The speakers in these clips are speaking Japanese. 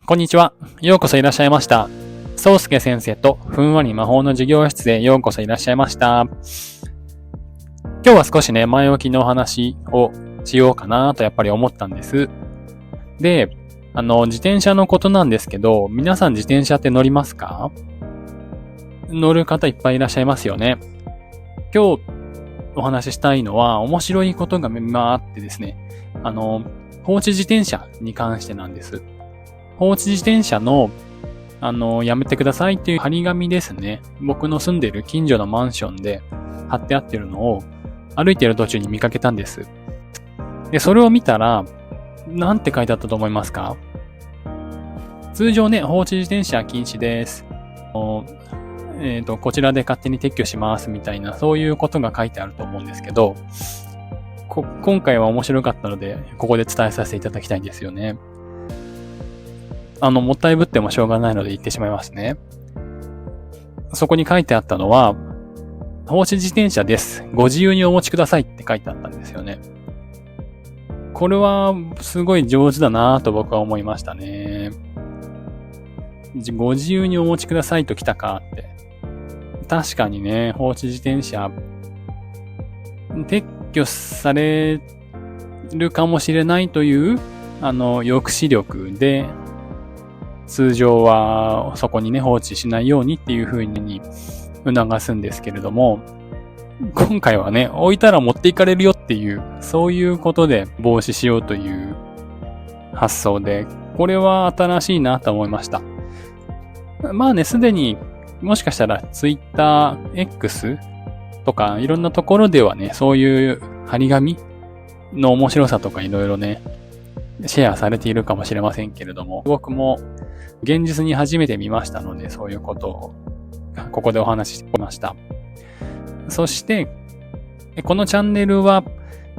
こんにちは。ようこそいらっしゃいました。そうすけ先生とふんわり魔法の授業室へようこそいらっしゃいました。今日は少しね、前置きのお話をしようかなとやっぱり思ったんです。で、自転車のことなんですけど、皆さん自転車って乗りますか？乗る方いっぱいいらっしゃいますよね。今日お話ししたいのは面白いことがあってですね、放置自転車に関してなんです。放置自転車の、やめてくださいっていう張り紙ですね。僕の住んでる近所のマンションで貼ってあってるのを歩いてる途中に見かけたんです。で、それを見たら、なんて書いてあったと思いますか？通常ね、放置自転車禁止です。こちらで勝手に撤去しますみたいな、そういうことが書いてあると思うんですけど、今回は面白かったので、ここで伝えさせていただきたいんですよね。もったいぶってもしょうがないので言ってしまいますね。そこに書いてあったのは、放置自転車です。ご自由にお持ちくださいって書いてあったんですよね。これはすごい上手だなぁと僕は思いましたね。ご自由にお持ちくださいと来たかって。確かにね、放置自転車、撤去されるかもしれないという、抑止力で、通常はそこにね、放置しないようにっていう風に促すんですけれども、今回はね、置いたら持っていかれるよっていう、そういうことで防止しようという発想で、これは新しいなと思いました。まあね、すでにもしかしたら Twitter、X とかいろんなところではね、そういう張り紙の面白さとかいろいろね、シェアされているかもしれませんけれども、僕も現実に初めて見ましたので、そういうことをここでお話ししてきました。そして、このチャンネルは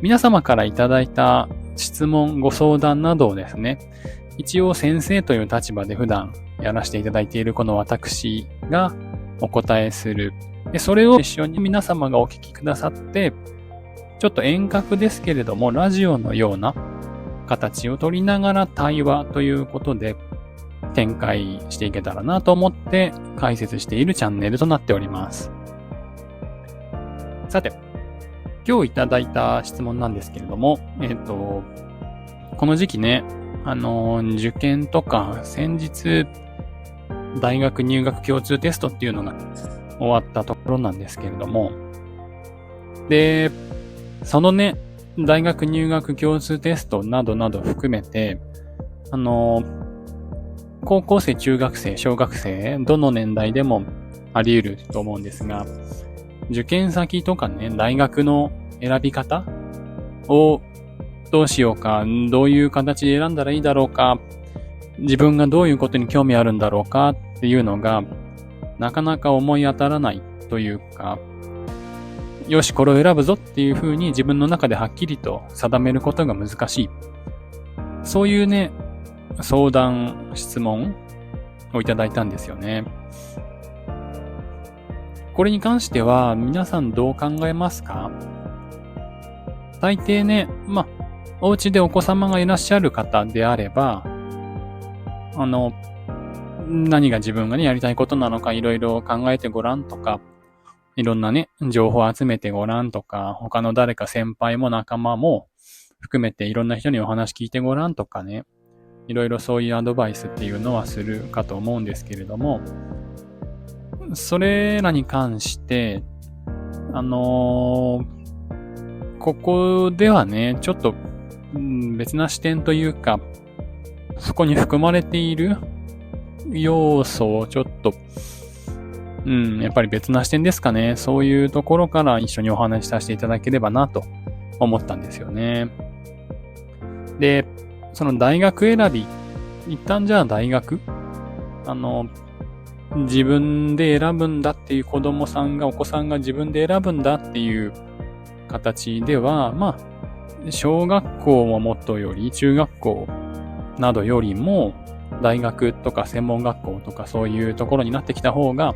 皆様からいただいた質問、ご相談などをですね、一応先生という立場で普段やらせていただいているこの私がお答えする。それを一緒に皆様がお聞きくださって、ちょっと遠隔ですけれども、ラジオのような形を取りながら対話ということで展開していけたらなと思って解説しているチャンネルとなっております。さて、今日いただいた質問なんですけれども、この時期ね、受験とか先日大学入学共通テストっていうのが終わったところなんですけれども、で、そのね、大学入学共通テストなどなど含めて、高校生、中学生、小学生、どの年代でもあり得ると思うんですが、受験先とかね、大学の選び方をどうしようか、どういう形で選んだらいいだろうか、自分がどういうことに興味あるんだろうかっていうのが、なかなか思い当たらないというか、よし、これを選ぶぞっていう風に自分の中ではっきりと定めることが難しい。そういうね、相談、質問をいただいたんですよね。これに関しては皆さんどう考えますか？大抵ね、お家でお子様がいらっしゃる方であれば、何が自分がね、やりたいことなのかいろいろ考えてごらんとか、いろんなね、情報を集めてごらんとか、他の誰か先輩も仲間も含めていろんな人にお話聞いてごらんとかね、いろいろそういうアドバイスっていうのはするかと思うんですけれども、それらに関して、ここではね、ちょっと、別な視点というか、そこに含まれている要素をちょっと、やっぱり別な視点ですかね。そういうところから一緒にお話しさせていただければなと思ったんですよね。で、その大学選び、一旦じゃあ大学、自分で選ぶんだっていうお子さんが自分で選ぶんだっていう形では、小学校ももっとより、中学校などよりも、大学とか専門学校とかそういうところになってきた方が、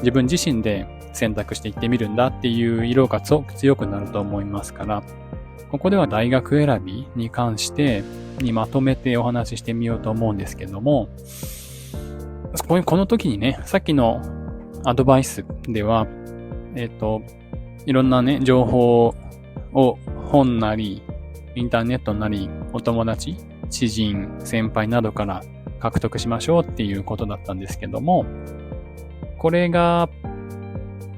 自分自身で選択していってみるんだっていう色が強くなると思いますから、ここでは大学選びに関して、にまとめてお話ししてみようと思うんですけども、この時にね、さっきのアドバイスでは、いろんなね、情報を本なり、インターネットなり、お友達、知人、先輩などから獲得しましょうっていうことだったんですけども、これが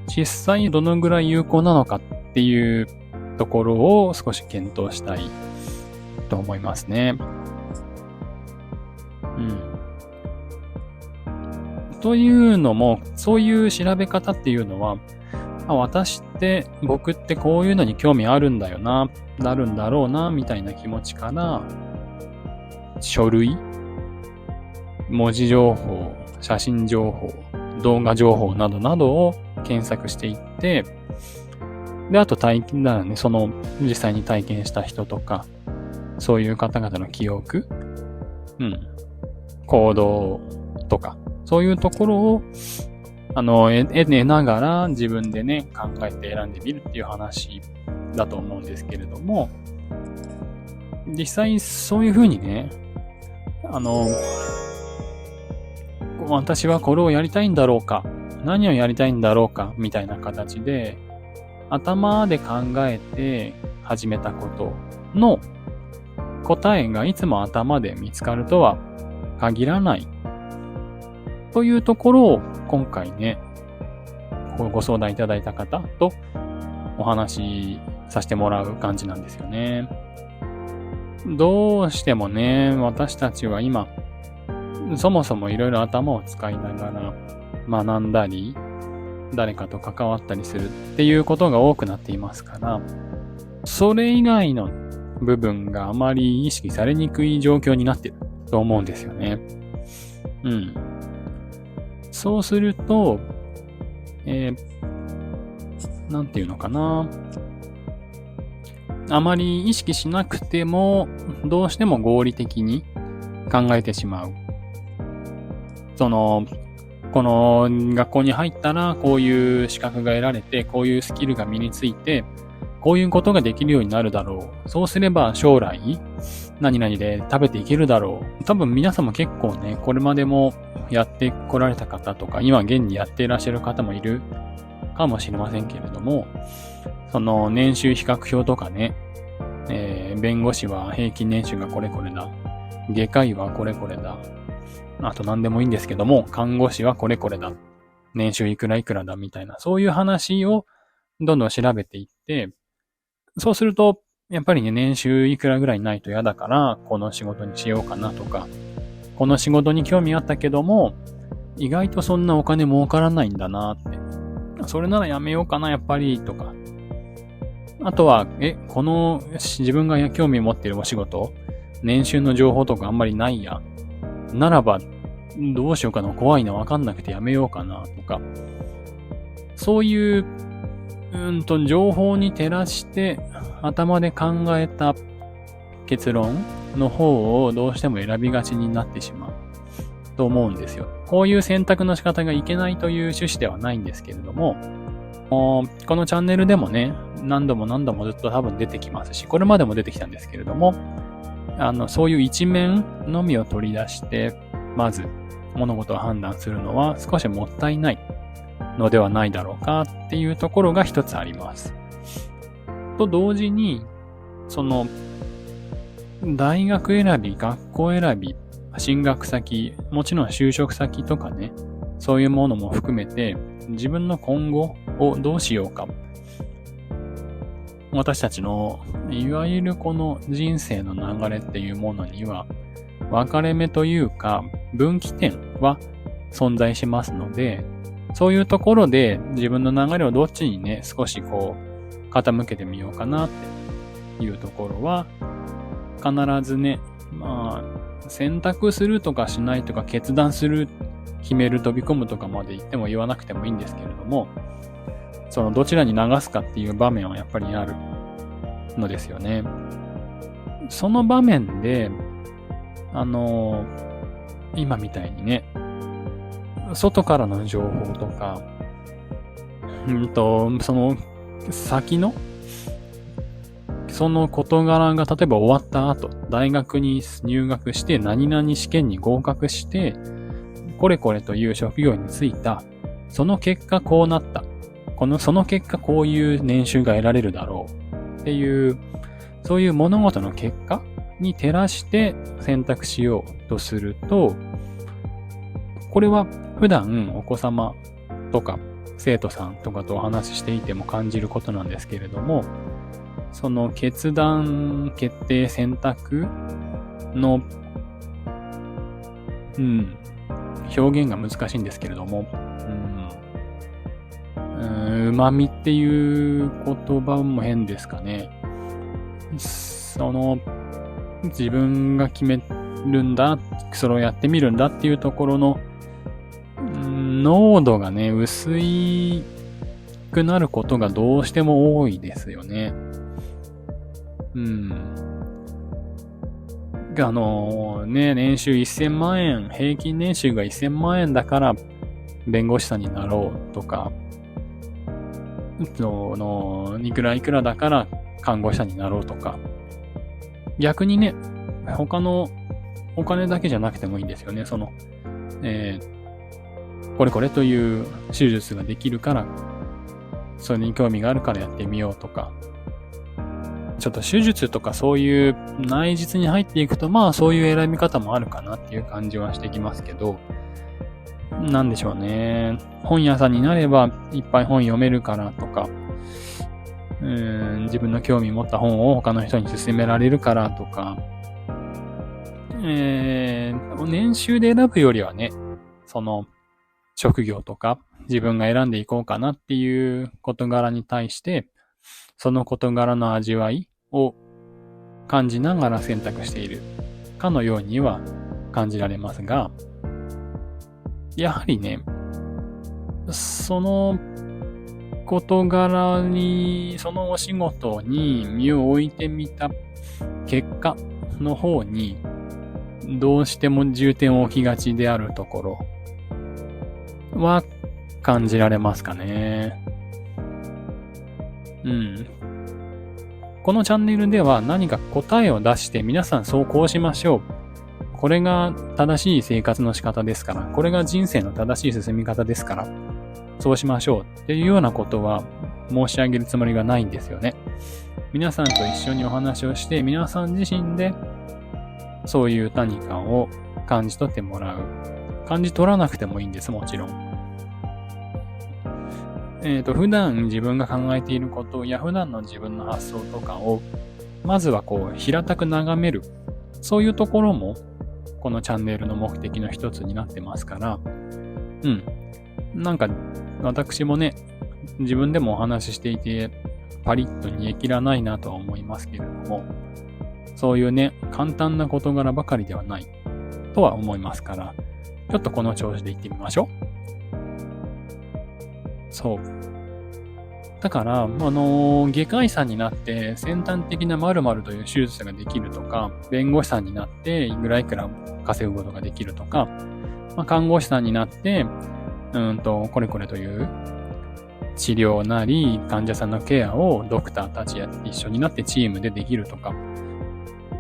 実際どのぐらい有効なのかっていうところを少し検討したいと思いますね。というのも、そういう調べ方っていうのは、僕ってこういうのに興味あるんだよな、なるんだろうな、みたいな気持ちから、書類、文字情報、写真情報、動画情報などなどを検索していって、で、あと実際に体験した人とか、そういう方々の記憶、行動とか、そういうところを、得ながら自分でね、考えて選んでみるっていう話だと思うんですけれども、実際そういうふうにね、私はこれをやりたいんだろうか、何をやりたいんだろうか、みたいな形で、頭で考えて始めたことの答えがいつも頭で見つかるとは限らないというところを今回ね、ご相談いただいた方とお話しさせてもらう感じなんですよね。どうしてもね、私たちは今、そもそもいろいろ頭を使いながら学んだり、誰かと関わったりするっていうことが多くなっていますから、それ以外の部分があまり意識されにくい状況になっていると思うんですよね。そうすると、なんていうのかな。あまり意識しなくても、どうしても合理的に考えてしまう。この学校に入ったら、こういう資格が得られて、こういうスキルが身について、こういうことができるようになるだろう。そうすれば将来、何々で食べていけるだろう。多分皆さんも結構ね、これまでもやってこられた方とか、今現にやっていらっしゃる方もいるかもしれませんけれども、年収比較表とかね、弁護士は平均年収がこれこれだ。外科医はこれこれだ。あと何でもいいんですけども、看護師はこれこれだ。年収いくらいくらだみたいな、そういう話をどんどん調べていって、そうすると、やっぱりね、年収いくらぐらいないと嫌だから、この仕事にしようかなとか、この仕事に興味あったけども、意外とそんなお金儲からないんだなって。それならやめようかな、やっぱり、とか。あとは、自分が興味持っているお仕事、年収の情報とかあんまりないや。ならば、どうしようかな、怖いな、わかんなくてやめようかな、とか。そういう、情報に照らして、頭で考えた結論の方をどうしても選びがちになってしまうと思うんですよ。こういう選択の仕方がいけないという趣旨ではないんですけれども、このチャンネルでもね、何度もずっと多分出てきますし、これまでも出てきたんですけれども、そういう一面のみを取り出して、まず物事を判断するのは少しもったいないのではないだろうかっていうところが一つあります。と同時に、大学選び、学校選び、進学先、もちろん就職先とかね、そういうものも含めて、自分の今後をどうしようか。私たちの、いわゆるこの人生の流れっていうものには、分かれ目というか、分岐点は存在しますので、そういうところで自分の流れをどっちにね、少し傾けてみようかなっていうところは、必ずね、選択するとかしないとか決断する、決める、飛び込むとかまで言っても言わなくてもいいんですけれども、どちらに流すかっていう場面はやっぱりあるのですよね。その場面で、今みたいにね、外からの情報とか、その先のその事柄が例えば終わった後、大学に入学して何々試験に合格して、これこれという職業に就いた。その結果こうなった。その結果こういう年収が得られるだろう。っていう、そういう物事の結果に照らして選択しようとすると、これは普段お子様とか生徒さんとかとお話ししていても感じることなんですけれども、その決断、決定、選択の、表現が難しいんですけれども、旨味っていう言葉も変ですかね。自分が決めるんだ、それをやってみるんだっていうところの、濃度がね、薄くなることがどうしても多いですよね。年収1000万円、平均年収が1000万円だから弁護士さんになろうとか、いくらいくらだから看護師さんになろうとか、逆にね、他のお金だけじゃなくてもいいんですよね。これこれという手術ができるから、それに興味があるからやってみようとか、ちょっと手術とかそういう内実に入っていくと、まあそういう選び方もあるかなっていう感じはしてきますけど、なんでしょうね。本屋さんになればいっぱい本読めるからとか、自分の興味持った本を他の人に勧められるからとか、年収で選ぶよりはね、その職業とか自分が選んでいこうかなっていう事柄に対して、その事柄の味わいを感じながら選択しているかのようには感じられますが、やはりね、その事柄に、そのお仕事に身を置いてみた結果の方にどうしても重点を置きがちであるところは感じられますかね。このチャンネルでは何か答えを出して皆さんそうこうしましょう。これが正しい生活の仕方ですから、これが人生の正しい進み方ですから、そうしましょうっていうようなことは申し上げるつもりがないんですよね。皆さんと一緒にお話をして、皆さん自身でそういう何かを感じ取ってもらう。感じ取らなくてもいいんです、もちろん。普段自分が考えていることや普段の自分の発想とかを、まずは平たく眺める。そういうところも、このチャンネルの目的の一つになってますから、なんか、私もね、自分でもお話ししていて、パリッと煮え切らないなとは思いますけれども、そういうね、簡単な事柄ばかりではない、とは思いますから、ちょっとこの調子でいってみましょう。そう。だから、外科医さんになって先端的な〇〇という手術ができるとか、弁護士さんになっていくらいくら稼ぐことができるとか、看護師さんになって、これこれという治療なり、患者さんのケアをドクターたちや一緒になってチームでできるとか。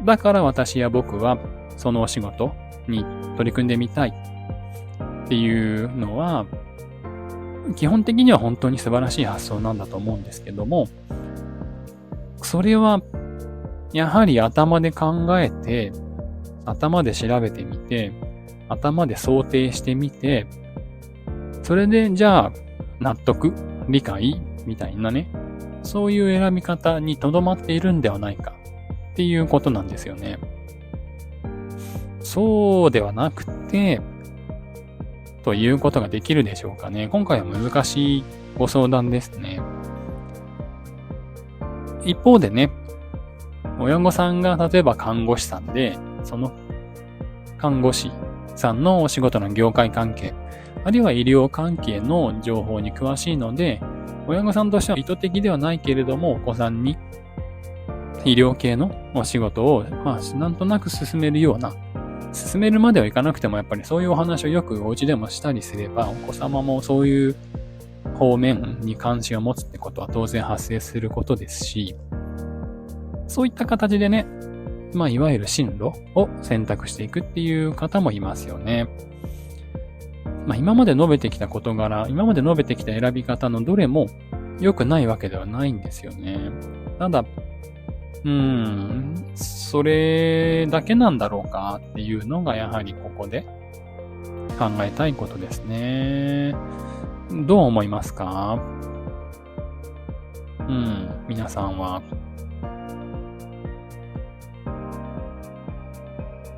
だから私や僕はそのお仕事に取り組んでみたいっていうのは、基本的には本当に素晴らしい発想なんだと思うんですけども、それはやはり頭で考えて、頭で調べてみて、頭で想定してみて、それでじゃあ納得、理解みたいなね、そういう選び方にとどまっているんではないかっていうことなんですよね。そうではなくて、ということができるでしょうかね。今回は難しいご相談ですね。一方でね、親御さんが例えば看護師さんで、その看護師さんのお仕事の業界関係、あるいは医療関係の情報に詳しいので、親御さんとしては意図的ではないけれども、お子さんに医療系のお仕事を、なんとなく進めるような、進めるまではいかなくてもやっぱりそういうお話をよくお家でもしたりすれば、お子様もそういう方面に関心を持つってことは当然発生することですし、そういった形でね、いわゆる進路を選択していくっていう方もいますよね。今まで述べてきた事柄、今まで述べてきた選び方のどれも良くないわけではないんですよね。ただ、それだけなんだろうかっていうのがやはりここで考えたいことですね。どう思いますか？皆さんは。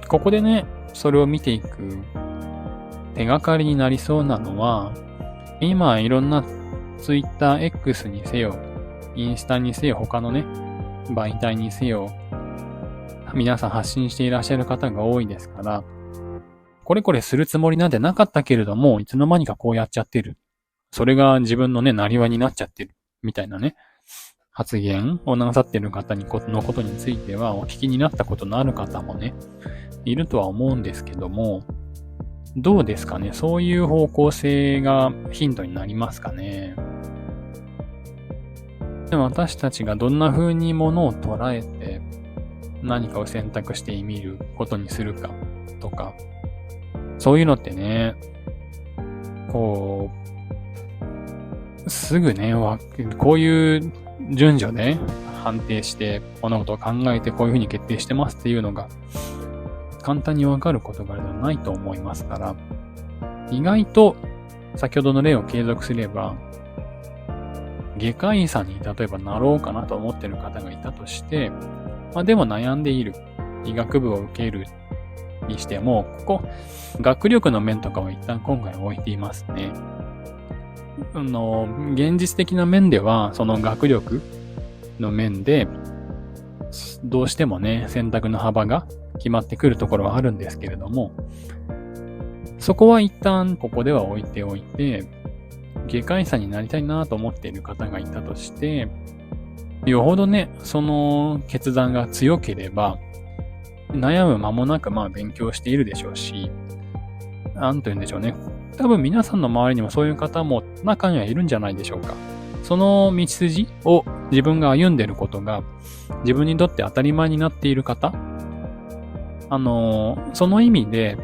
ここでね、それを見ていく手がかりになりそうなのは、今いろんなTwitter X にせよ、インスタにせよ、他のね、媒体にせよ、皆さん発信していらっしゃる方が多いですから、これこれするつもりなんてなかったけれども、いつの間にかこうやっちゃってる。それが自分のね、なりわになっちゃってる。みたいなね、発言をなさっている方のことについては、お聞きになったことのある方もね、いるとは思うんですけども、どうですかね？そういう方向性がヒントになりますかね？でも私たちがどんな風に物を捉えて何かを選択してみることにするかとか、そういうのってね、すぐね、こういう順序で判定して物事を考えてこういう風に決定してますっていうのが簡単にわかることがではないと思いますから、意外と先ほどの例を継続すれば、外科医さんに例えばなろうかなと思っている方がいたとして、でも悩んでいる。医学部を受けるにしても、学力の面とかを一旦今回置いていますね。現実的な面では、その学力の面で、どうしてもね、選択の幅が決まってくるところはあるんですけれども、そこは一旦ここでは置いておいて、外科医さんになりたいなと思っている方がいたとして、よほどね、その決断が強ければ、悩む間もなく勉強しているでしょうし、なんと言うんでしょうね。多分皆さんの周りにもそういう方も中にはいるんじゃないでしょうか。その道筋を自分が歩んでいることが自分にとって当たり前になっている方、その意味で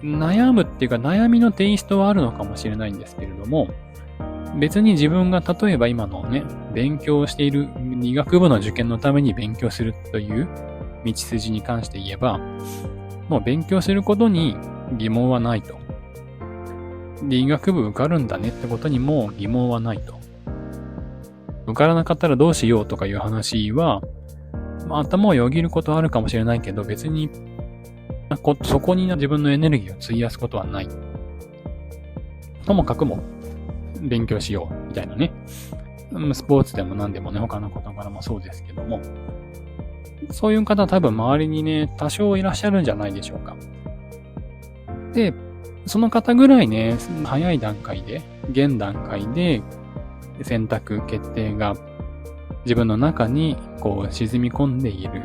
悩むっていうか悩みのテイストはあるのかもしれないんですけれども、別に自分が例えば今のね、勉強している医学部の受験のために勉強するという道筋に関して言えば、もう勉強することに疑問はないと。で、医学部受かるんだねってことにも疑問はないと。受からなかったらどうしようとかいう話は、頭をよぎることはあるかもしれないけど、別にそこに自分のエネルギーを費やすことはない。ともかくも勉強しようみたいなね。スポーツでも何でもね、他の事柄もそうですけども、そういう方多分周りにね、多少いらっしゃるんじゃないでしょうか。で、その方ぐらいね、早い段階で、現段階で選択、決定が自分の中に沈み込んでいる、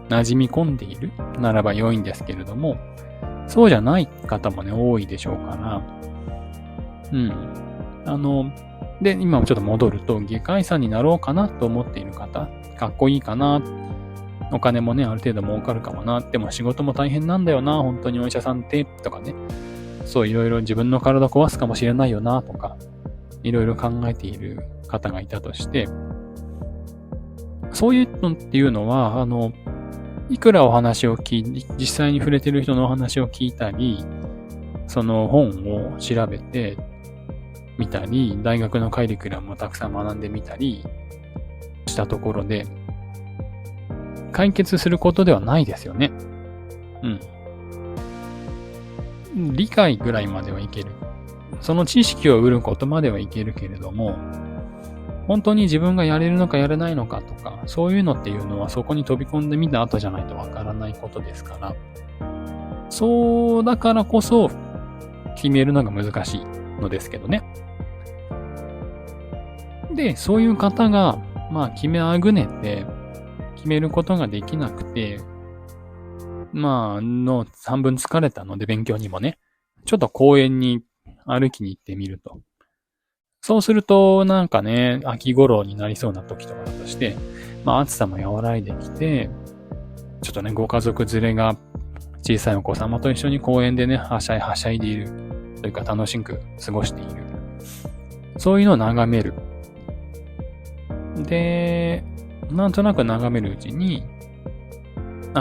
馴染み込んでいるならば良いんですけれども、そうじゃない方もね、多いでしょうから、で、今もちょっと戻ると、外科医さんになろうかなと思っている方、かっこいいかな、お金もね、ある程度儲かるかもな、でも仕事も大変なんだよな、本当にお医者さんって、とかね、そういろいろ自分の体壊すかもしれないよな、とか、いろいろ考えている方がいたとして、そういうのっていうのは、いくらお話を実際に触れてる人のお話を聞いたり、その本を調べてみたり、大学のカリキュラムをたくさん学んでみたりしたところで、解決することではないですよね。理解ぐらいまではいける。その知識を得ることまではいけるけれども、本当に自分がやれるのかやれないのかとか、そういうのっていうのはそこに飛び込んでみた後じゃないとわからないことですから、そうだからこそ決めるのが難しいのですけどね。で、そういう方が、決めあぐねて、決めることができなくて、半分疲れたので勉強にもね、ちょっと公園に歩きに行ってみると。そうすると、秋頃になりそうな時とかだとして、暑さも和らいできて、ちょっとね、ご家族連れが小さいお子様と一緒に公園でね、はしゃいでいるというか楽しく過ごしている。そういうのを眺める。で、なんとなく眺めるうちに、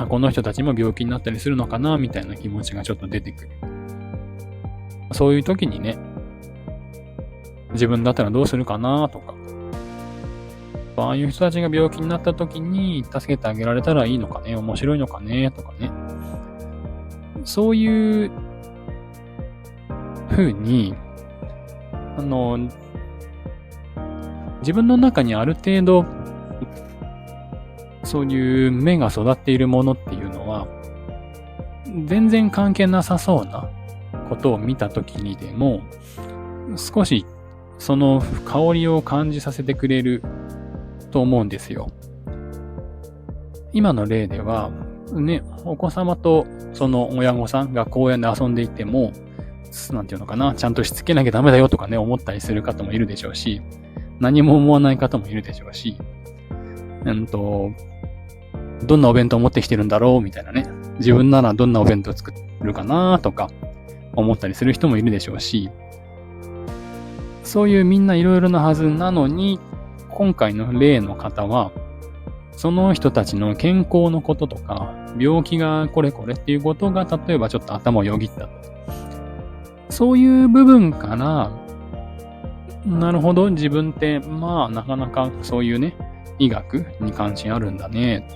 この人たちも病気になったりするのかな、みたいな気持ちがちょっと出てくる。そういう時にね、自分だったらどうするかな、とか、ああいう人たちが病気になった時に助けてあげられたらいいのかね、面白いのかね、とかね。そういう風に、自分の中にある程度、そういう芽が育っているものっていうのは、全然関係なさそうなことを見たときにでも、少しその香りを感じさせてくれると思うんですよ。今の例では、ね、お子様とその親御さんが公園で遊んでいても、なんていうのかな、ちゃんとしつけなきゃダメだよとかね、思ったりする方もいるでしょうし、何も思わない方もいるでしょうし、どんなお弁当持ってきてるんだろうみたいなね。自分ならどんなお弁当作るかなとか思ったりする人もいるでしょうし、そういうみんないろいろなはずなのに、今回の例の方は、その人たちの健康のこととか、病気がこれこれっていうことが、例えばちょっと頭をよぎった。そういう部分から、なるほど、自分って、なかなかそういうね、医学に関心あるんだね。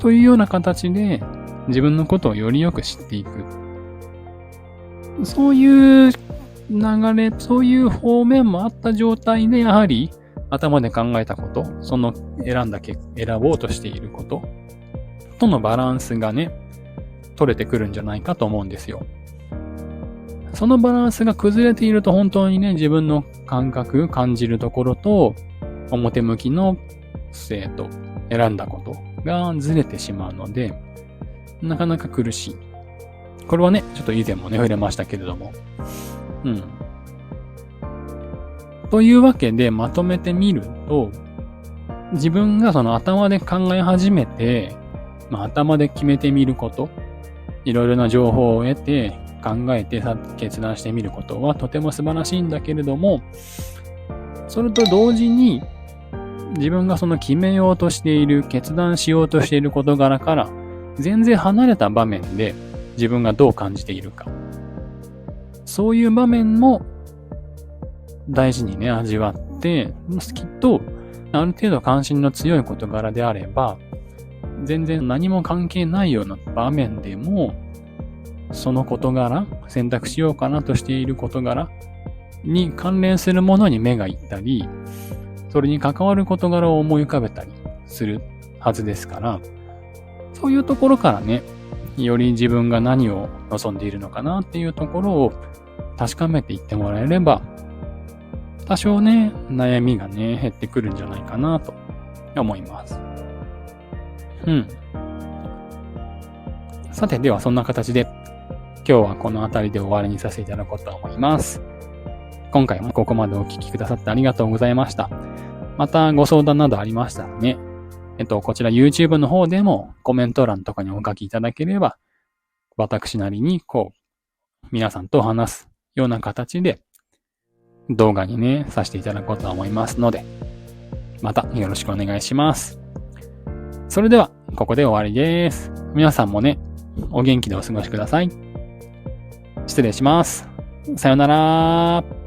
というような形で、自分のことをよりよく知っていく。そういう流れ、そういう方面もあった状態で、やはり、頭で考えたこと、その選ぼうとしていることとのバランスがね、取れてくるんじゃないかと思うんですよ。そのバランスが崩れていると本当にね、自分の感じるところと、表向きの姿勢と選んだことがずれてしまうので、なかなか苦しい。これはね、ちょっと以前もね、触れましたけれども。というわけでまとめてみると、自分がその頭で考え始めて、頭で決めてみること、いろいろな情報を得て考えて決断してみることはとても素晴らしいんだけれども、それと同時に自分がその決めようとしている、決断しようとしている事柄から全然離れた場面で自分がどう感じているか。そういう場面も大事にね、味わって、きっと、ある程度関心の強い事柄であれば、全然何も関係ないような場面でも、その事柄、選択しようかなとしている事柄に関連するものに目がいったり、それに関わる事柄を思い浮かべたりするはずですから、そういうところからね、より自分が何を望んでいるのかなっていうところを確かめていってもらえれば、多少ね、悩みがね、減ってくるんじゃないかなと思います。さて、ではそんな形で、今日はこの辺りで終わりにさせていただこうと思います。今回もここまでお聞きくださってありがとうございました。またご相談などありましたらね、こちら YouTube の方でもコメント欄とかにお書きいただければ、私なりに皆さんと話すような形で、動画にね、させていただこうと思いますので、またよろしくお願いします。それでは、ここで終わりです。皆さんもね、お元気でお過ごしください。失礼します。さよなら。